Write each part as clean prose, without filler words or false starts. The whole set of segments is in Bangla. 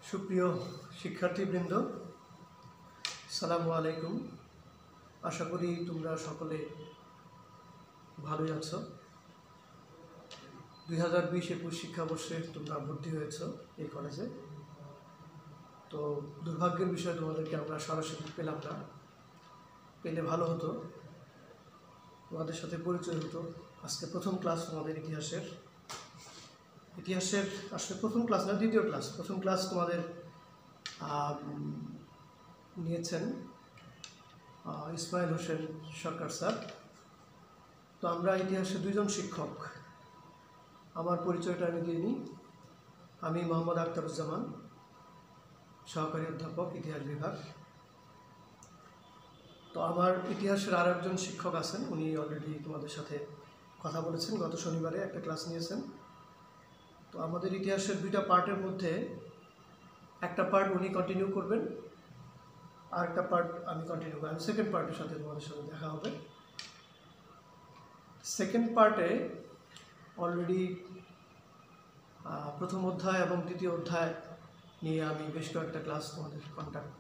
সুপ্রিয় শিক্ষার্থীবৃন্দ, আসসালামু আলাইকুম। আশা করি তোমরা সকলে ভালোই আছো। 2020-21 শিক্ষাবর্ষে তোমরা ভর্তি হয়েছো এই কলেজে। তো দুর্ভাগ্যের বিষয়, তোমাদেরকে আমরা সরাসরি পেলাম না। পেলে ভালো হতো, তোমাদের সাথে পরিচয় হতো। আজকে প্রথম ক্লাস তোমাদের ইতিহাসের আসলে প্রথম ক্লাস না, দ্বিতীয় ক্লাস। প্রথম ক্লাস তোমাদের নিয়েছেন ইসমাইল হোসেন সরকার স্যার। তো আমরা ইতিহাসে দুইজন শিক্ষক। আমার পরিচয়টা আমি দিয়ে নিই। আমি মোহাম্মদ আখতারুজ্জামান, সহকারী অধ্যাপক, ইতিহাস বিভাগ। তো আমার ইতিহাসের আর একজন শিক্ষক আছেন, উনি অলরেডি তোমাদের সাথে কথা বলেছেন, গত শনিবারে একটা ক্লাস নিয়েছেন। তো আমাদের ইতিহাসের দুইটা পার্টের মধ্যে একটা পার্ট উনি কন্টিনিউ করবেন, আর একটা পার্ট আমি কন্টিনিউ করব। সেকেন্ড পার্টের সাথে তোমাদের সাথে দেখা হবে। সেকেন্ড পার্টে অলরেডি প্রথম অধ্যায় এবং দ্বিতীয় অধ্যায় নিয়ে আমি বেশ কয়েকটা ক্লাস তোমাদের কন্ট্যাক্ট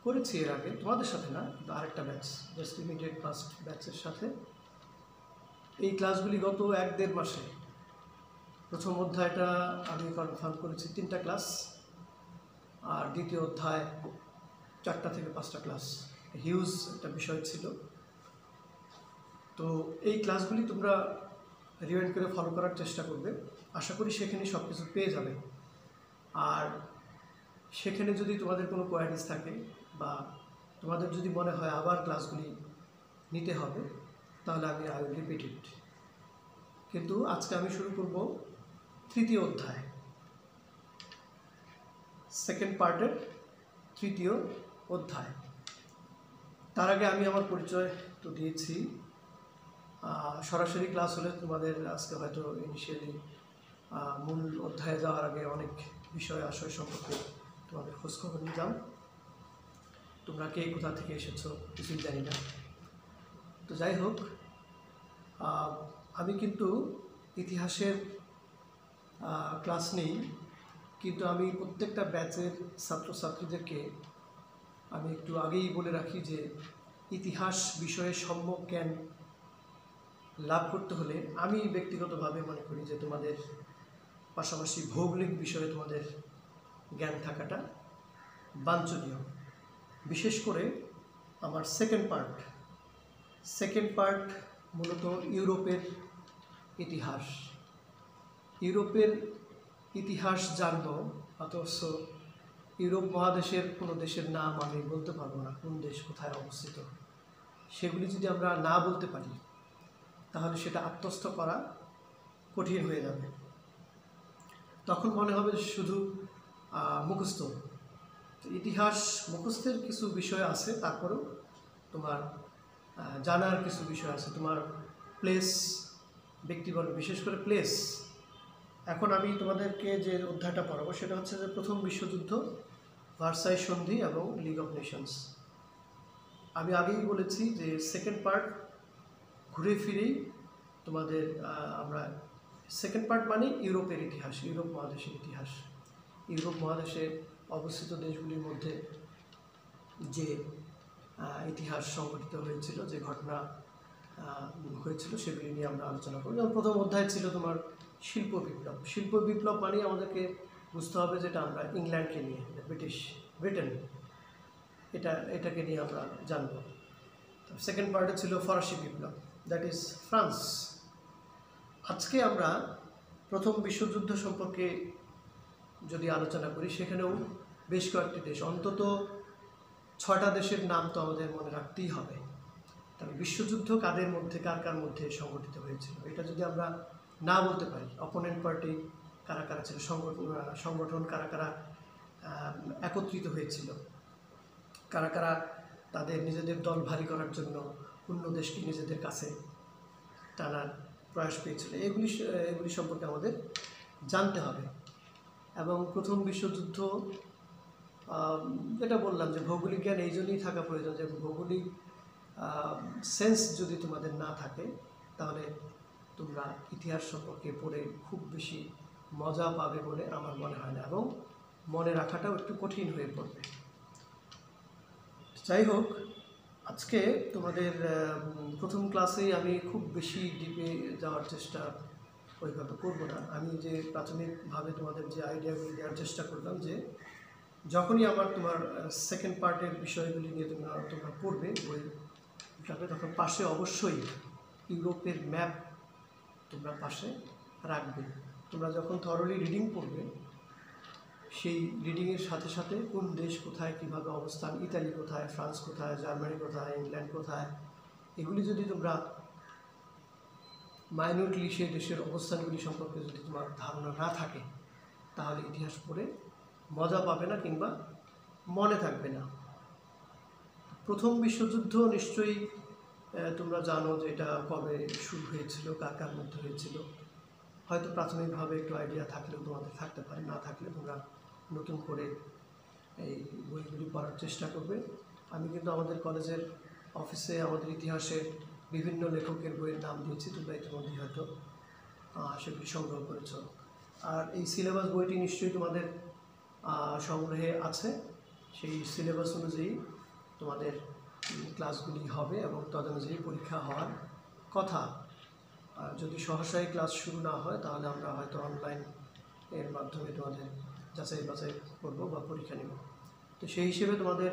করেছি এর আগে, তোমাদের সাথে না, কিন্তু আরেকটা ব্যাচ, জাস্ট ইমিডিয়েট ফার্স্ট ব্যাচের সাথে। এই ক্লাসগুলি গত 1-1.5 মাসে, প্রথম অধ্যায়টা আমি কনফার্ম করেছি 3টা ক্লাস, আর দ্বিতীয় অধ্যায় 4টা থেকে 5টা ক্লাস। হিউজ একটা বিষয় ছিল। তো এই ক্লাসগুলি তোমরা রিওয়াইন্ড করে ফলো করার চেষ্টা করবে। আশা করি সেখানে সব কিছু পেয়ে যাবে। আর সেখানে যদি তোমাদের কোনো কোয়ারিজ থাকে বা তোমাদের যদি মনে হয় আবার ক্লাসগুলি নিতে হবে, তাহলে আমি আই উইল রিপিট ইট। কিন্তু আজকে আমি শুরু করব তৃতীয় অধ্যায়, সেকেন্ড পার্টের তৃতীয় অধ্যায়। তার আগে আমি আমার পরিচয় তো দিয়েছি। সরাসরি ক্লাস হলে তোমাদের আজকে হয়তো ইনিশিয়ালি মূল অধ্যায়ে যাওয়ার আগে অনেক বিষয় আশয় সম্পর্কে তোমাদের খোঁজখবর নিতাম। তোমরা কে কোথা থেকে এসেছো কিছুই জানি না। তো যাই হোক, আমি কিন্তু ইতিহাসের ক্লাস নেই, কিন্তু আমি প্রত্যেকটা ব্যাচের ছাত্রছাত্রীদেরকে আমি একটু আগেই বলে রাখি যে ইতিহাস বিষয়ে সম্যক জ্ঞান লাভ করতে হলে আমি ব্যক্তিগতভাবে মনে করি যে তোমাদের পাশাপাশি ভৌগোলিক বিষয়ে তোমাদের জ্ঞান থাকাটা বাঞ্ছনীয়। বিশেষ করে আমার সেকেন্ড পার্ট মূলত ইউরোপের ইতিহাস। ইউরোপের ইতিহাস জানব, অথচ ইউরোপ মহাদেশের কোনো দেশের নাম আমি বলতে পারবো না, কোন দেশ কোথায় অবস্থিত। সেগুলি যদি আমরা না বলতে পারি তাহলে সেটা আত্মস্থ করা কঠিন হয়ে যাবে। তখন মনে হবে শুধু মুখস্থ। ইতিহাস মুখস্থের কিছু বিষয় আছে, তারপরেও তোমার জানার কিছু বিষয় আছে। তোমার প্লেস, ব্যক্তিগত, বিশেষ করে প্লেস। এখন আমি তোমাদেরকে যে অধ্যায়টা পড়াবো সেটা হচ্ছে যে প্রথম বিশ্বযুদ্ধ, ভার্সাই সন্ধি এবং লিগ অফ নেশনস। আমি আগেই বলেছি যে সেকেন্ড পার্ট ঘুরে ফিরেই তোমাদের আমরা সেকেন্ড পার্ট মানে ইউরোপের ইতিহাস, ইউরোপ মহাদেশের ইতিহাস। ইউরোপ মহাদেশে অবস্থিত দেশগুলির মধ্যে যে ইতিহাস সংঘটিত হয়েছিল, যে ঘটনা হয়েছিল, সেগুলি নিয়ে আমরা আলোচনা করব। যেমন প্রথম অধ্যায় ছিল তোমার শিল্প বিপ্লব। শিল্প বিপ্লব মানে আমাদেরকে বুঝতে হবে যেটা আমরা ইংল্যান্ডকে নিয়ে, ব্রিটেন, এটাকে নিয়ে আমরা জানব। সেকেন্ড পার্টে ছিল ফরাসি বিপ্লব, দ্যাট ইজ ফ্রান্স। আজকে আমরা প্রথম বিশ্বযুদ্ধ সম্পর্কে যদি আলোচনা করি, সেখানেও বেশ কয়েকটি দেশ, অন্তত 6টা দেশের নাম তো আমাদের মনে রাখতেই হবে। তবে বিশ্বযুদ্ধ কাদের মধ্যে, কার মধ্যে সংগঠিত হয়েছিল, এটা যদি আমরা না বলতে পারি, অপোনেন্ট পার্টি কারা কারা ছিল, সংগঠন কারা কারা একত্রিত হয়েছিল, কারা কারা তাদের নিজেদের দল ভারী করার জন্য অন্য দেশকে নিজেদের কাছে টানার প্রয়াস পেয়েছিল, এগুলি সম্পর্কে আমাদের জানতে হবে। এবং প্রথম বিশ্বযুদ্ধ, যেটা বললাম যে ভৌগোলিক জ্ঞান এই জন্যই থাকা প্রয়োজন, যে ভৌগোলিক সেন্স যদি তোমাদের না থাকে তাহলে তোমরা ইতিহাস সম্পর্কে পড়ে খুব বেশি মজা পাবে বলে আমার মনে হয় না। এবং মনে রাখাটাও একটু কঠিন হয়ে পড়বে। যাই হোক, আজকে তোমাদের প্রথম ক্লাসেই আমি খুব বেশি ডিপে যাওয়ার চেষ্টা ওইভাবে করবো না। আমি যে প্রাথমিকভাবে তোমাদের যে আইডিয়াগুলি দেওয়ার চেষ্টা করলাম, যে যখনই আমার তোমার সেকেন্ড পার্টের বিষয়গুলি নিয়ে তোমরা পড়বে বইটাকে, তখন পাশে অবশ্যই ইউরোপের ম্যাপ তোমরা পাশে রাখবে। তোমরা যখন থরলি রিডিং পড়বে, সেই রিডিংয়ের সাথে সাথে কোন দেশ কোথায়, কীভাবে অবস্থান, ইতালি কোথায়, ফ্রান্স কোথায়, জার্মানি কোথায়, ইংল্যান্ড কোথায়, এগুলি যদি তোমরা মাইনরলি সেই দেশের অবস্থানগুলি সম্পর্কে যদি তোমার ধারণা না থাকে, তাহলে ইতিহাস পড়ে মজা পাবে না কিংবা মনে থাকবে না। প্রথম বিশ্বযুদ্ধ নিশ্চয়ই তোমরা জানো যে এটা কবে শুরু হয়েছিল, কার কার মধ্যে হয়েছিল। হয়তো প্রাথমিকভাবে একটু আইডিয়া থাকলেও তোমাদের থাকতে পারে, না থাকলে তোমরা নতুন করে এই বইগুলি পড়ার চেষ্টা করবে। আমি কিন্তু আমাদের কলেজের অফিসে আমাদের ইতিহাসের বিভিন্ন লেখকের বইয়ের নাম দিয়েছি, তোমরা ইতিমধ্যেই হয়তো সেগুলি সংগ্রহ করেছ। আর এই সিলেবাস বইটি নিশ্চয়ই তোমাদের সংগ্রহে আছে। সেই সিলেবাস অনুযায়ী তোমাদের ক্লাসগুলি হবে এবং তদনুযায়ী পরীক্ষা হওয়ার কথা। যদি সহসাই ক্লাস শুরু না হয়, তাহলে আমরা হয়তো অনলাইন এর মাধ্যমে তোমাদের যাচাই বাছাই করবো বা পরীক্ষা নেব। তো সেই হিসেবে তোমাদের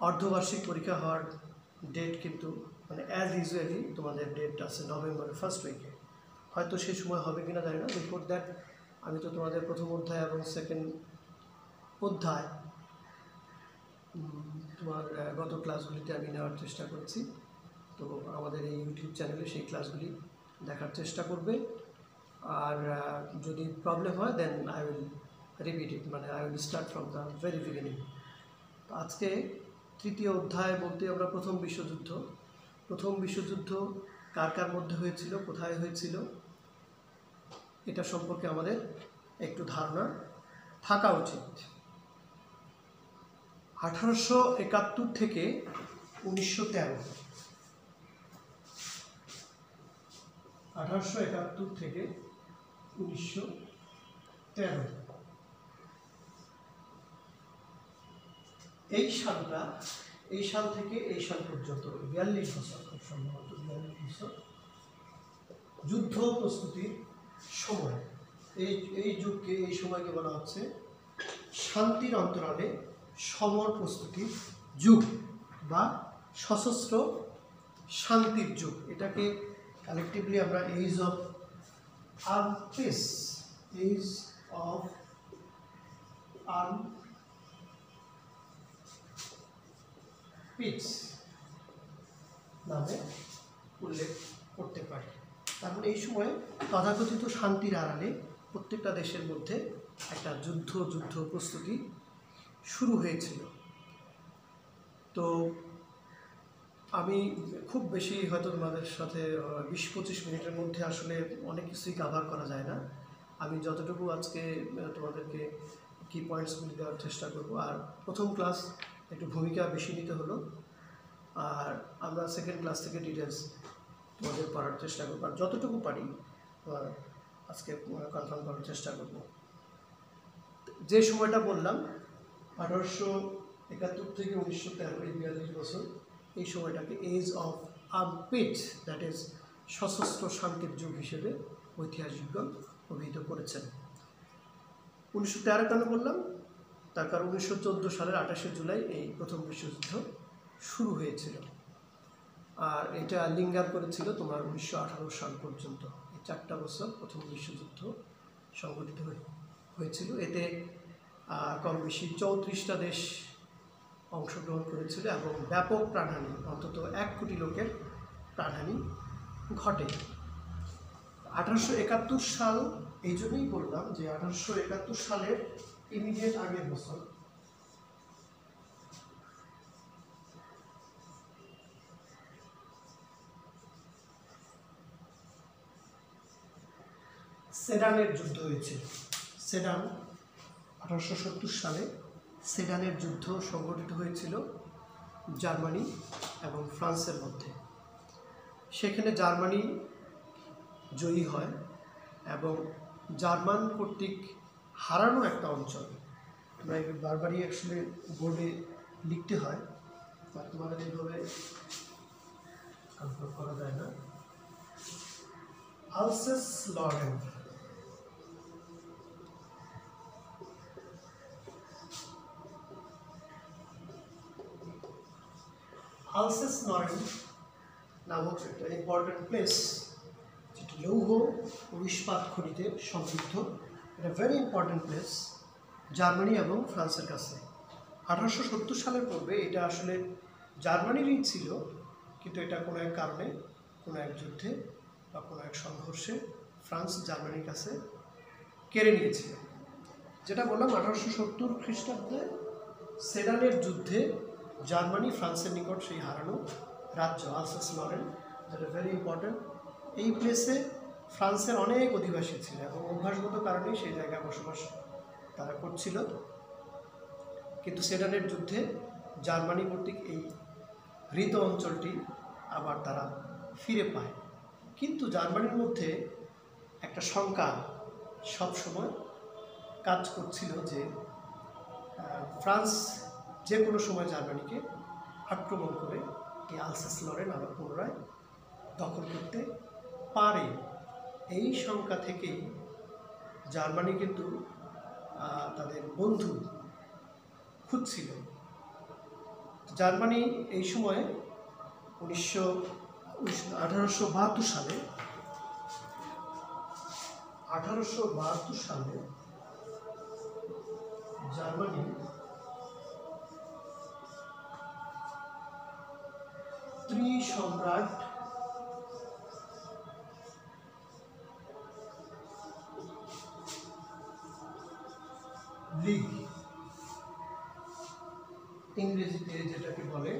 অর্ধবার্ষিক পরীক্ষা হওয়ার ডেট কিন্তু মানে অ্যাজ ইউজুয়ালি তোমাদের ডেট আছে নভেম্বরের ফার্স্ট উইকে। হয়তো সেই সময় হবে কিনা জানি না। বিফোর দ্যাট আমি তো তোমাদের প্রথম অধ্যায় এবং সেকেন্ড অধ্যায় তোমার গত ক্লাসগুলিতে আমি নেওয়ার চেষ্টা করছি। তো আমাদের এই ইউটিউব চ্যানেলে সেই ক্লাসগুলি দেখার চেষ্টা করবে। আর যদি প্রবলেম হয়, then I will repeat it, মানে I will start from the very beginning. তো আজকে তৃতীয় অধ্যায় বলতে আমরা প্রথম বিশ্বযুদ্ধ কার কার মধ্যে হয়েছিল, কোথায় হয়েছিল, এটা সম্পর্কে আমাদের একটু ধারণা থাকা উচিত। 1871 থেকে 1913, 1871 থেকে 1913 এই সাল থেকে এই সাল পর্যন্ত 42 বছর, খুব সম্ভবত 42 বছর যুদ্ধ প্রস্তুতির সময়। এই যুগকে, এই সময়কে বলা হচ্ছে শান্তির অন্তরালে সমর প্রস্তুতির যুগ বা সশস্ত্র শান্তির যুগ। এটাকে কালেকটিভলি আমরা age of armed peace, age of armed peace নামে উল্লেখ করতে পারি। তারপরে এই সময় তথাকথিত শান্তির আড়ালে প্রত্যেকটা দেশের মধ্যে একটা যুদ্ধ প্রস্তুতি শুরু হয়েছিল। তো আমি খুব বেশি হয়তো তোমাদের সাথে 20-25 মিনিটের মধ্যে আসলে অনেক কিছুই কাভার করা যায় না। আমি যতটুকু আজকে তোমাদেরকে কি পয়েন্টসগুলি দেওয়ার চেষ্টা করব। আর প্রথম ক্লাস একটু ভূমিকা বেশি নিতে হলো, আর আমরা সেকেন্ড ক্লাস থেকে ডিটেলস তোমাদের পড়ার চেষ্টা করবো। আর যতটুকু পারি আজকে কনফার্ম করার চেষ্টা করব। যে সময়টা বললাম 1871 থেকে 1913, এই 42 বছর, এই সময়টাকে age of armed peace, that is সশস্ত্র শান্তির যুগ হিসেবে ঐতিহাসিকগণ অভিহিত করেছেন। 1913 কেন বললাম, তার কারণ 1914 সালের 28শে জুলাই এই প্রথম বিশ্বযুদ্ধ শুরু হয়েছিল। আর এটা লিঙ্গার করেছিল তোমার 1918 সাল পর্যন্ত। এই 4টা বছর প্রথম বিশ্বযুদ্ধ সংঘটিত হয়েছিল। এতে কম বেশি 34টা দেশ অংশগ্রহণ করেছিল এবং ব্যাপক প্রাণহানি, অন্তত 1 কোটি লোকের প্রাণহানি ঘটে। 1871 সাল এই জন্যই বললাম যে 1871 সালের ইমিডিয়েট আগের বছর সেডানের যুদ্ধ হয়েছিল। সেডান 1870 সালে সেডানের যুদ্ধ সংঘটিত হয়েছিল জার্মানি এবং ফ্রান্সের মধ্যে। সেখানে জার্মানি জয়ী হয় এবং জার্মান কর্তৃক হারানো একটা অঞ্চল, তোমরা বারবারই অ্যাকচুয়ালি বোর্ডে লিখতে হয়, বা তোমাদের এইভাবে কনফার্ম করা যায় না। আলসেস লরেন, আলসেস লরেন নামক একটা ইম্পর্টেন্ট প্লেস, যেটি লৌহ ও ইস্পাত খনিতে সমৃদ্ধ। এটা ভেরি ইম্পর্টেন্ট প্লেস জার্মানি এবং ফ্রান্সের কাছে। 1870 সালের পূর্বে এটা আসলে জার্মানিরই ছিল, কিন্তু এটা কোনো এক কারণে, কোনো এক যুদ্ধে বা কোনো এক সংঘর্ষে ফ্রান্স জার্মানির কাছে কেড়ে নিয়েছিল। যেটা বললাম 1870 খ্রিস্টাব্দে সেডানের যুদ্ধে জার্মানি ফ্রান্সের নিকট সেই হারানো রাজ্য আলসেস লরেন, যেটা ভেরি ইম্পর্টেন্ট। এই প্লেসে ফ্রান্সের অনেক অধিবাসী ছিল এবং অভ্যাসগত কারণেই সেই জায়গায় বসবাস তারা করছিল। কিন্তু সেডানের যুদ্ধে জার্মানি কর্তৃক এই হৃত অঞ্চলটি আবার তারা ফিরে পায়। কিন্তু জার্মানির মধ্যে একটা শঙ্কা সবসময় কাজ করছিল যে ফ্রান্স যে কোনো সময় জার্মানিকে আক্রমণ করে এই আলসেস লরেন আবার পুনরায় দখল করতে পারে। এই শঙ্কা থেকেই জার্মানি কিন্তু তাদের বন্ধু খুঁজছিল। জার্মানি এই সময়ে 1872 সালে জার্মানি ত্রিসম্রাট লীগ, ইংরেজিতে যেটাকে বলে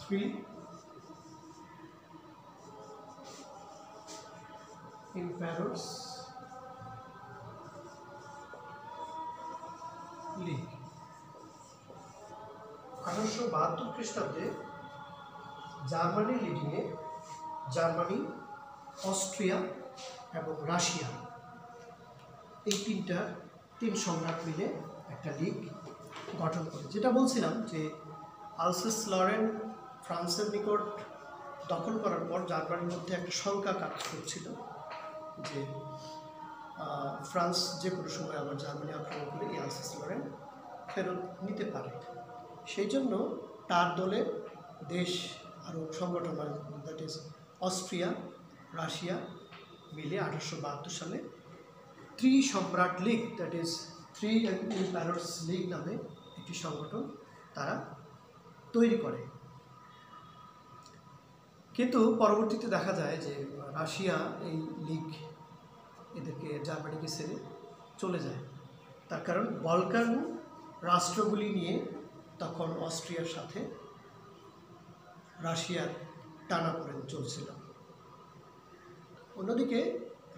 থ্রি এম্পায়ার্স লীগ। 1872 খ্রিস্টাব্দে জার্মানির লিডিংয়ে জার্মানি, অস্ট্রিয়া এবং রাশিয়া, এই তিন সম্রাট মিলে একটা লীগ গঠন করে। যেটা বলছিলাম যে আলসেস লরেন ফ্রান্সের নিকট দখল করার পর জার্মানির মধ্যে একটা শঙ্কা কাজ করছিল যে ফ্রান্স যে কোনো সময় আবার জার্মানি আক্রমণ করে এই আলসেস লরেন ফেরত নিতে পারে। সেই জন্য তার দলে দেশ আরও সংগঠন, দ্যাট ইজ অস্ট্রিয়া, রাশিয়া মিলে 1872 সালে ত্রিসম্রাট league, that is three empires league নামে একটি সংগঠন তারা তৈরি করে। কিন্তু পরবর্তীতে দেখা যায় যে রাশিয়া এই লীগ এদেরকে জার্মানিকে ছেড়ে চলে যায়। তার কারণ বলকান রাষ্ট্রগুলি নিয়ে তখন অস্ট্রিয়ার সাথে রাশিয়ার টানাপোড়েন চলছিল। অন্যদিকে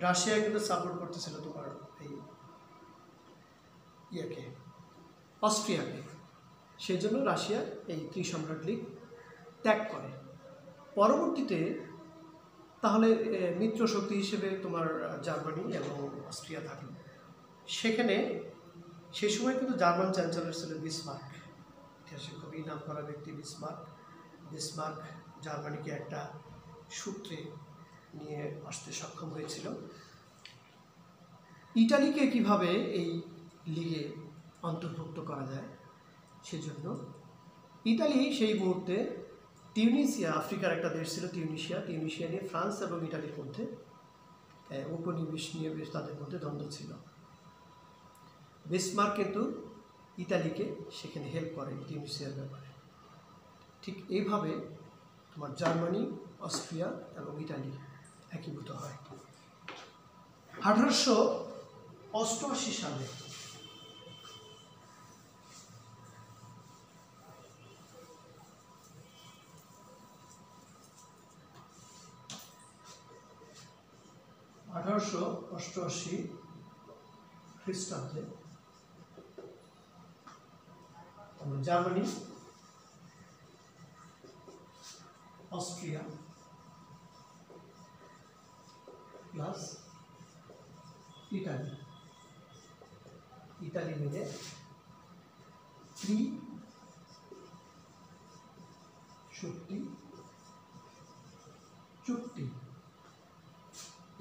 রাশিয়া কিন্তু সাপোর্ট করতেছিল তোমার এই অস্ট্রিয়াকে। সেই জন্য রাশিয়া এই ত্রিসম্রাট লীগ ত্যাগ করে। পরবর্তীতে তাহলে মিত্র শক্তি হিসেবে তোমার জার্মানি এবং অস্ট্রিয়া থাকলো। সেখানে সেই সময় কিন্তু জার্মান চ্যান্সেলর ছিল বিসমার্ক, ইতিহাসে খুবই নাম করা ব্যক্তি বিসমার্ক জার্মানিকে একটা সূত্রে নিয়ে আসতে সক্ষম হয়েছিল। ইটালিকে কিভাবে এই লিগে অন্তর্ভুক্ত করা যায় সেজন্য ইতালি সেই মুহূর্তে টিউনিসিয়া, আফ্রিকার একটা দেশ ছিল টিউনিসিয়া নিয়ে ফ্রান্স এবং ইটালির মধ্যে উপনিবেশ নিয়ে বেশ তাদের মধ্যে দ্বন্দ্ব ছিল। বিসমার্ক কিন্তু ইতালিকে সেখানে হেল্প করে টিউনিসিয়ার ব্যাপারে। ঠিক এইভাবে তোমার জার্মানি, অস্ট্রিয়া এবং ইটালি একীভূত হয়। 1888 সালে খ্রিস্টাব্দে Germany, Austria plus Italy, Italy মিলে ত্রিশক্তি চুক্তি।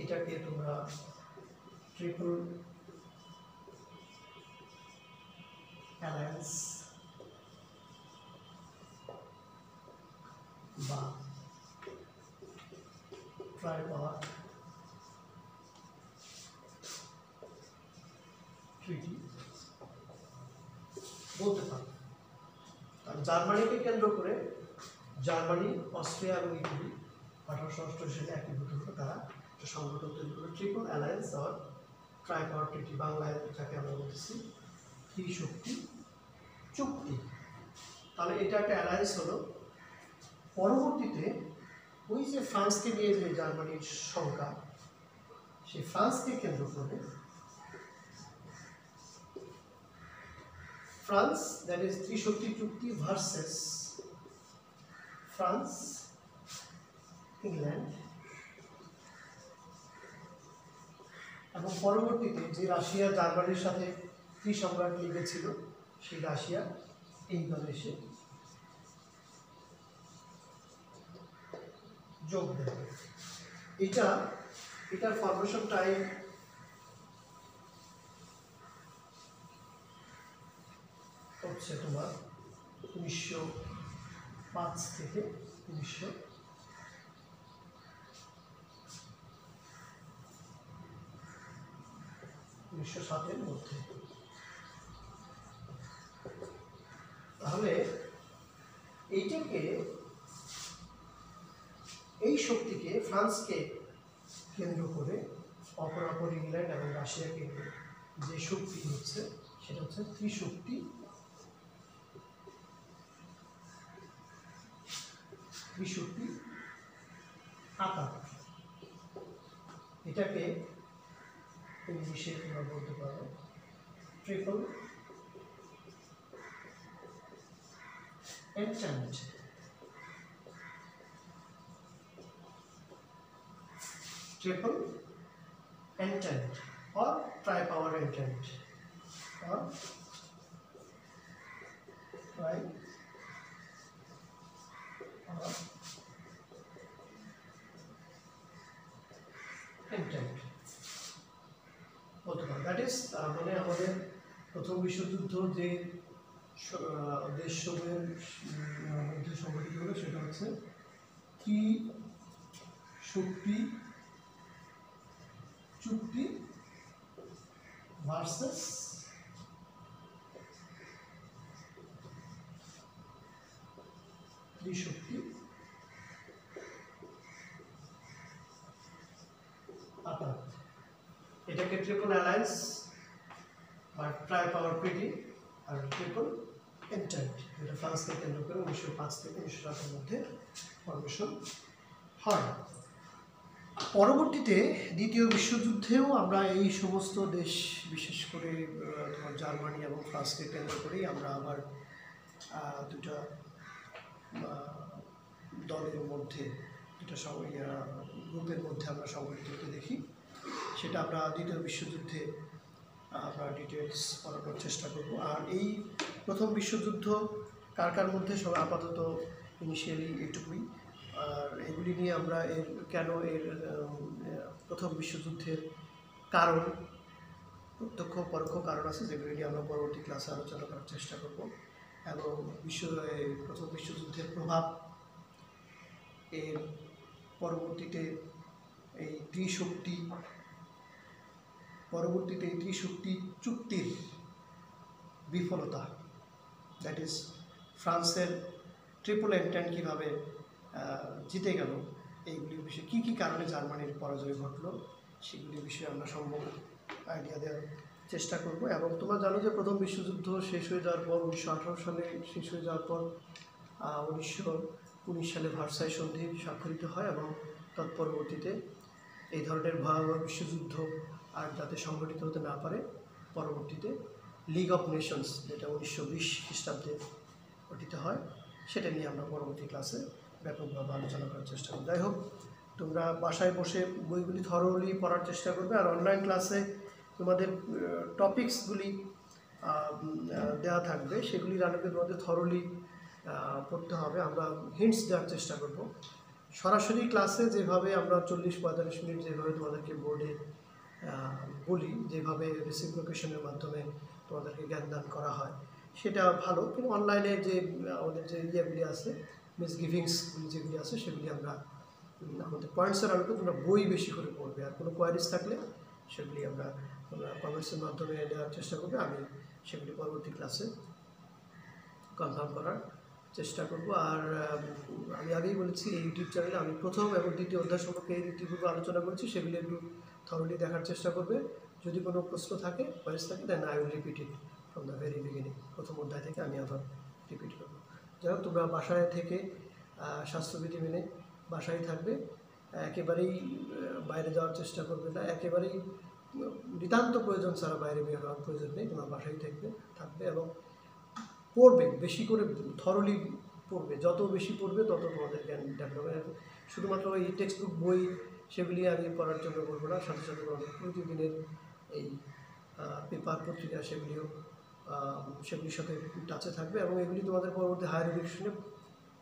এটাকে তোমরা ট্রিপল অ্যালায়েন্স বা ট্রাইপার ট্রিটি বলতে পারো। আর জার্মানিকে কেন্দ্র করে জার্মানি, অস্ট্রিয়া এবং ইটালি 1888 সালে একীভূত হলো, তারা একটা সংগঠন তৈরি করলো ট্রিপল অ্যালায়েন্স অর ট্রাইপার ট্রিটি, বাংলায় যাকে আমরা বলতেছি ত্রিশক্তি চুক্তি। তাহলে এটা একটা অ্যালায়েন্স হলো। পরবর্তীতে ওই যে ফ্রান্সকে নিয়ে যে জার্মানির সংখ্যা, সেই ফ্রান্সকে কেন্দ্র করে ফ্রান্স, দ্যাট ইজ ত্রিশক্তি চুক্তি ভার্সেস ফ্রান্স, ইংল্যান্ড এবং পরবর্তীতে যে রাশিয়া জার্মানির সাথে ত্রিসম্রাট লিগে ছিল, সেই রাশিয়া এই দলে এসে যোগ দেয়। এটার ফরমেশন টাইম হচ্ছে তোমার 1905 থেকে 1907 মধ্যে। তাহলে এইটাকে, এই শক্তিকে ফ্রান্সকে কেন্দ্র করে অপরাপর ইংল্যান্ড এবং রাশিয়াকে যে শক্তি হচ্ছে সেটা হচ্ছে ত্রিশক্তি আঘাত। এটাকে ইংলিশে তোমরা বলতে পারো triple এন্টেন্ট। Triple entente or tri-power entente or entente বলতে পারো। দ্যাট ইজ, মানে আমাদের প্রথম বিশ্বযুদ্ধ যে দেশসমূহের মধ্যে সংঘটিত হলো সেটা হচ্ছে ত্রিশক্তি চুক্তি ভার্সেস ত্রিশক্তি আঘাত। এটাকে ট্রিপল অ্যালায়েন্স বা ট্রাই পাওয়ার ট্রিটি আর ট্রিপল এন্টেন্ট, যেটা ফ্রান্সকে কেন্দ্র করে 1905 থেকে 1907 মধ্যে ফরমেশন হয়। পরবর্তীতে দ্বিতীয় বিশ্বযুদ্ধেও আমরা এই সমস্ত দেশ, বিশেষ করে তোমার জার্মানি এবং ফ্রান্সকে কেন্দ্র করেই আমরা আবার দুটা দলের মধ্যে, দুটা গ্রুপের মধ্যে আমরা সংগঠিত হতে দেখি। সেটা আমরা দ্বিতীয় বিশ্বযুদ্ধে আমরা ডিটেলস করানোর চেষ্টা করব। আর এই প্রথম বিশ্বযুদ্ধ কার কার মধ্যে সব আপাতত ইনিশিয়ালি এইটুকুই। আর এগুলি নিয়ে আমরা কেন প্রথম বিশ্বযুদ্ধের কারণ, প্রত্যক্ষ পরোক্ষ কারণ আছে, যেগুলি নিয়ে আমরা পরবর্তী ক্লাসে আলোচনা করার চেষ্টা করব। এবং প্রথম বিশ্বযুদ্ধের প্রভাব, এর পরবর্তীতে এই ত্রিশক্তি চুক্তির বিফলতা, দ্যাট ইজ ফ্রান্সের ট্রিপল এন্টেন্ট কীভাবে জিতে গেল, এইগুলির বিষয়ে কী কী কারণে জার্মানির পরাজয় ঘটলো, সেগুলির বিষয়ে আমরা সম্ভব আইডিয়া দেওয়ার চেষ্টা করব। এবং তোমরা জানো যে প্রথম বিশ্বযুদ্ধ শেষ হয়ে যাওয়ার পর, 1918 সালে শেষ হয়ে যাওয়ার পর 1919 সালে ভার্সাই সন্ধি স্বাক্ষরিত হয় এবং তৎপরবর্তীতে এই ধরনের ভয়াবহ বিশ্বযুদ্ধ আর যাতে সংগঠিত হতে না পারে, পরবর্তীতে লিগ অফ নেশনস, যেটা 1920 খ্রিস্টাব্দে গঠিত হয়, সেটা নিয়ে আমরা পরবর্তী ক্লাসে ব্যাপকভাবে আলোচনা করার চেষ্টা করব। যাই হোক, তোমরা বাসায় বসে বইগুলি থরোলি পড়ার চেষ্টা করবে। আর অনলাইন ক্লাসে তোমাদের টপিকসগুলি দেওয়া থাকবে, সেগুলির আলোকে তোমাদের থরোলি পড়তে হবে। আমরা হিন্টস দেওয়ার চেষ্টা করব। সরাসরি ক্লাসে যেভাবে আমরা 40-45 মিনিট যেভাবে তোমাদেরকে বোর্ডে বলি, যেভাবে রেসিপ্রোকেশনের মাধ্যমে তোমাদেরকে জ্ঞান দান করা হয়, সেটা ভালো। কিন্তু অনলাইনে যে আমাদের যে ইয়েগুলি আছে, মিসগিভিংসগুলি যেগুলি আছে, সেগুলি আমরা আমাদের পয়েন্টসের আলোকে তোমরা বই বেশি করে পড়বে। আর কোনো কোয়ারিজ থাকলে সেগুলি আমরা কমেন্টসের মাধ্যমে দেওয়ার চেষ্টা করবে। আমি সেগুলি পরবর্তী ক্লাসে কনফার্ম করার চেষ্টা করব। আর আমি আগেই বলেছি, এই ইউটিউব চ্যানেলে আমি প্রথম এবং দ্বিতীয় অধ্যায় সম্পর্কে এই ইতিপূর্বে আলোচনা করেছি, সেগুলি একটু থরোলি দেখার চেষ্টা করবে। যদি কোনো প্রশ্ন থাকে, কোয়ারিজ থাকে, then I will repeat it from the very beginning. প্রথম অধ্যায় থেকে আমি আবার রিপিট করবো। যাই হোক, তোমরা বাসায় থেকে স্বাস্থ্যবিধি মেনে বাসায় থাকবে, একেবারেই বাইরে যাওয়ার চেষ্টা করবে না। একেবারেই নিতান্ত প্রয়োজন ছাড়া বাইরে বের হওয়ার প্রয়োজন নেই। তোমরা বাসায় থাকবে এবং পড়বে, বেশি করে থরোলি পড়বে। যত বেশি পড়বে তত তোমাদের জ্ঞান ডেভেলপ হবে। শুধুমাত্র এই টেক্সট বুক বই সেগুলি আমি পড়ার জন্য বলবো না, সাথে সাথে তোমাদের প্রতিদিনের এই পেপার পত্রিকা সেগুলির সাথে টাচে থাকবে এবং এগুলি তোমাদের পরবর্তী হায়ার এডুকেশনে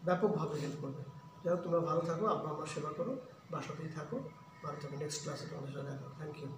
ব্যাপকভাবে হেল্প করবে। যাই হোক, তোমরা ভালো থাকো, আব্বা আমার সেবা করো, বাসাতেই থাকো, ভালো থাকো। নেক্সট ক্লাসে তোমাদের সাথে দেখা। Thank you.